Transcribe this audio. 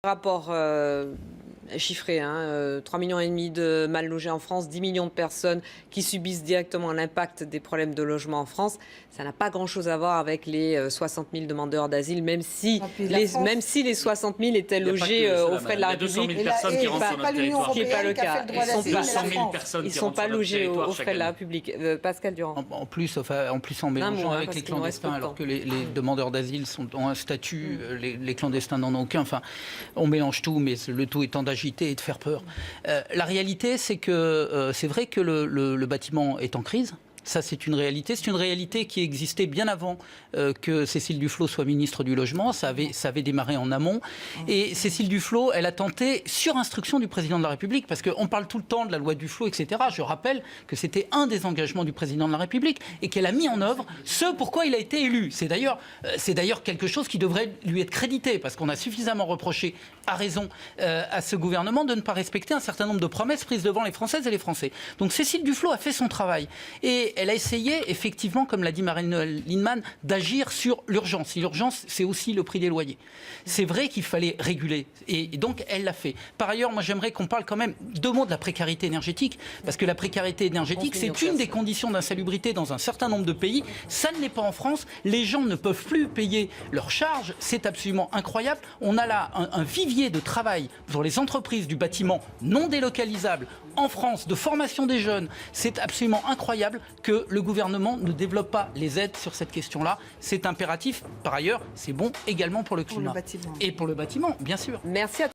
Rapport chiffré, 3,5 millions de mal logés en France, 10 millions de personnes qui subissent directement l'impact des problèmes de logement en France. Ça n'a pas grand-chose à voir avec les 60 000 demandeurs d'asile, même si les 60 000 étaient logés aux frais de la République. Il y a 200 000 personnes qui rentrent sur notre territoire. Ce qui n'est pas le cas. Ils ne sont pas logés aux frais de la République. Pascal Durand. En plus en mélangeant avec les clandestins, alors que les demandeurs d'asile ont un statut, les clandestins n'en ont aucun. Enfin, on mélange tout, mais le tout étant d'agiter et de faire peur. La réalité, c'est que c'est vrai que le bâtiment est en crise. Ça, c'est une réalité. C'est une réalité qui existait bien avant que Cécile Duflot soit ministre du Logement. Ça avait démarré en amont. Et Cécile Duflot, elle a tenté, sur instruction du président de la République, parce qu'on parle tout le temps de la loi Duflot, etc. Je rappelle que c'était un des engagements du président de la République et qu'elle a mis en œuvre ce pourquoi il a été élu. C'est d'ailleurs quelque chose qui devrait lui être crédité, parce qu'on a suffisamment reproché, à raison, à ce gouvernement de ne pas respecter un certain nombre de promesses prises devant les Françaises et les Français. Donc Cécile Duflot a fait son travail. Et elle a essayé, effectivement, comme l'a dit Marine Lienemann, d'agir sur l'urgence. L'urgence, c'est aussi le prix des loyers. C'est vrai qu'il fallait réguler. Et donc, elle l'a fait. Par ailleurs, moi, j'aimerais qu'on parle quand même 2 mots de la précarité énergétique. Parce que la précarité énergétique, c'est une des conditions d'insalubrité dans un certain nombre de pays. Ça ne l'est pas en France. Les gens ne peuvent plus payer leurs charges. C'est absolument incroyable. On a là un vivier de travail pour les entreprises du bâtiment non délocalisable en France, de formation des jeunes. C'est absolument incroyable que le gouvernement ne développe pas les aides sur cette question-là. C'est impératif. Par ailleurs, c'est bon également pour le climat. Et pour le bâtiment, bien sûr. Merci à